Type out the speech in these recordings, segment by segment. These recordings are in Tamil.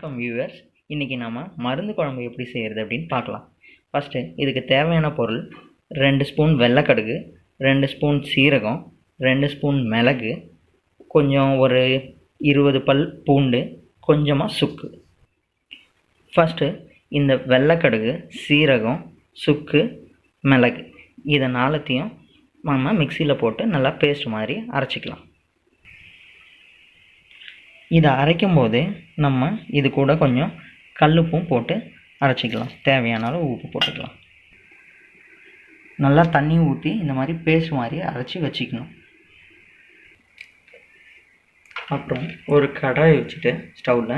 வணக்கம் வியூவர்ஸ். இன்றைக்கி நாம் மருந்து குழம்பு எப்படி செய்கிறது அப்படின்னு பார்க்கலாம். ஃபஸ்ட்டு இதுக்கு தேவையான பொருள் 2 ஸ்பூன் வெள்ளைக்கடுகு, 2 ஸ்பூன் சீரகம், 2 ஸ்பூன் மிளகு, கொஞ்சம் ஒரு 20 பல் பூண்டு, கொஞ்சமாக சுக்கு. ஃபஸ்ட்டு இந்த வெள்ளைக்கடுகு, சீரகம், சுக்கு, மிளகு இதை நாலுத்தையும் நம்ம மிக்சியில் போட்டு நல்லா பேஸ்ட் மாதிரி அரைச்சிக்கலாம். இதை அரைக்கும் போது நம்ம இது கூட கொஞ்சம் கல்லுப்பும் போட்டு அரைச்சிக்கலாம். தேவையான அளவு உப்பு போட்டுக்கலாம். நல்லா தண்ணி ஊற்றி இந்த மாதிரி பேஸ்ட் மாதிரி அரைச்சி வச்சுக்கணும். அப்புறம் ஒரு கடாய் வச்சுட்டு ஸ்டவ்வில்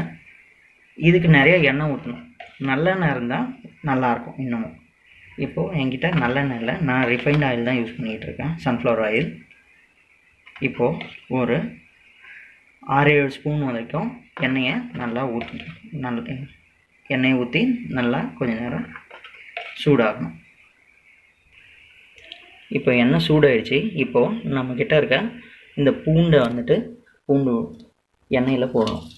இதுக்கு நிறைய எண்ணெய் ஊற்றணும். நல்லெண்ணெய் இருந்தால் நல்லாயிருக்கும் இன்னமும். இப்போது என்கிட்ட நல்லெண்ணெய் இல்லை, நான் ரிஃபைண்ட் ஆயில் தான் யூஸ் பண்ணிகிட்டு இருக்கேன், சன்ஃப்ளவர் ஆயில். இப்போது ஒரு 6-7 ஸ்பூன் வரைக்கும் எண்ணெயை நல்லா ஊற்றணும். எண்ணெயை ஊற்றி நல்லா கொஞ்சம் நேரம் சூடாகணும். இப்போ எண்ணெய் சூடாயிடுச்சு. இப்போது நம்மக்கிட்ட இருக்க இந்த பூண்டை பூண்டு எண்ணெயில் போடணும்.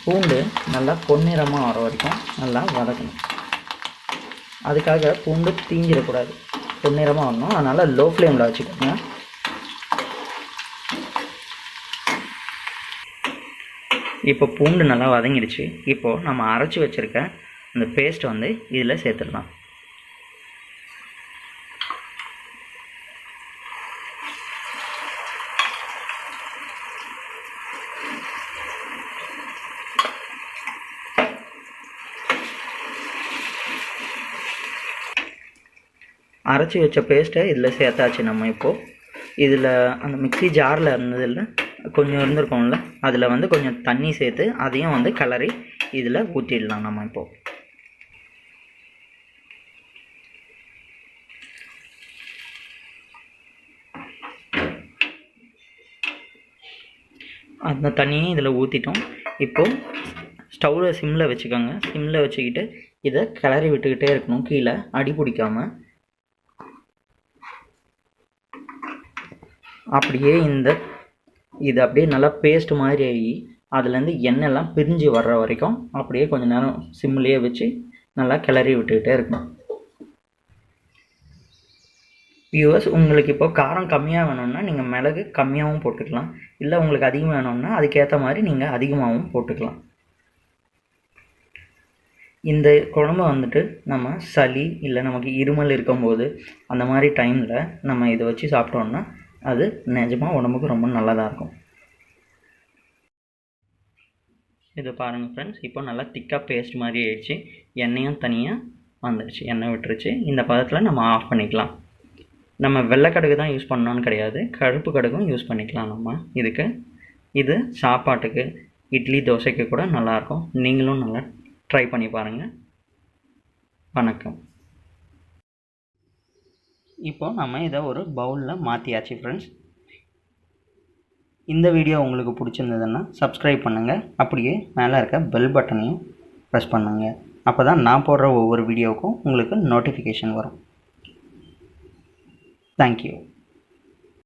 பூண்டு நல்லா பொன்னிறமாக வர வரைக்கும் நல்லா வதக்கணும். அதுக்காக பூண்டு தீஞ்சிடக்கூடாது, பொன்னிறமாக வரணும். அதனால் லோ ஃப்ளேமில் வச்சுக்கோங்க. இப்போ பூண்டு நல்லா வதங்கிடுச்சு. இப்போது நம்ம அரைச்சி வச்சுருக்க அந்த பேஸ்ட் இதில் சேர்த்துடலாம். அரைச்சி வச்ச பேஸ்ட்டை இதில் சேர்த்தாச்சு. நம்ம இப்போது இதில் அந்த மிக்ஸி ஜாரில் இருந்ததில் கொஞ்சம் இருந்திருக்கோம்ல, அதில் கொஞ்சம் தண்ணி சேர்த்து அதையும் கிளறி இதில் ஊற்றிடலாம். நம்ம இப்போது அந்த தண்ணியும் இதில் ஊற்றிட்டோம். இப்போது ஸ்டவ்வில் சிம்மில் வச்சுக்கோங்க. சிம்மில் வச்சுக்கிட்டு இதை கிளறி விட்டுக்கிட்டே இருக்கணும், கீழே அடி பிடிக்காமல். அப்படியே இது அப்படியே நல்லா பேஸ்ட் மாதிரி ஆகி அதுலேருந்து எண்ணெய்லாம் பிரிஞ்சு வர்ற வரைக்கும் அப்படியே கொஞ்சம் நேரம் சிம்லேயே வச்சு நல்லா கிளறி விட்டுக்கிட்டே இருக்கணும். வியூவர்ஸ், உங்களுக்கு இப்போ காரம் கம்மியாக வேணும்னா நீங்கள் மிளகு கம்மியாகவும் போட்டுக்கலாம். இல்லை உங்களுக்கு அதிகம் வேணும்னா அதுக்கேற்ற மாதிரி நீங்கள் அதிகமாகவும் போட்டுக்கலாம். இந்த குழம்பு நம்ம சளி இல்லை நமக்கு இருமல் இருக்கும்போது அந்த மாதிரி டைமில் நம்ம இதை வச்சு சாப்பிட்டோம்னா அது நிஜமாக உடம்புக்கு ரொம்ப நல்லதாக இருக்கும். இது பாருங்கள் ஃப்ரெண்ட்ஸ், இப்போ நல்லா திக்காக பேஸ்ட் மாதிரி ஆயிடுச்சு. எண்ணெயும் தனியாக வந்துடுச்சு, எண்ணெய் விட்டுருச்சு. இந்த பதத்தில் நம்ம ஆஃப் பண்ணிக்கலாம். நம்ம வெள்ளைக்கடுகு தான் யூஸ் பண்ணோன்னு கிடையாது, கருப்பு கடுகும் யூஸ் பண்ணிக்கலாம் நம்ம இதுக்கு. இது சாப்பாட்டுக்கு, இட்லி, தோசைக்கு கூட நல்லாயிருக்கும். நீங்களும் நல்லா ட்ரை பண்ணி பாருங்கள். வணக்கம். இப்போ நம்ம இதை ஒரு பவுலில் மாற்றியாச்சு ஃப்ரெண்ட்ஸ். இந்த வீடியோ உங்களுக்கு பிடிச்சிருந்ததுன்னா சப்ஸ்கிரைப் பண்ணுங்கள். அப்படியே மேலே இருக்க பெல் பட்டனையும் ப்ரெஸ் பண்ணுங்கள். அப்போ தான் நான் போடுற ஒவ்வொரு வீடியோவுக்கும் உங்களுக்கு நோட்டிஃபிகேஷன் வரும். தேங்க்யூ.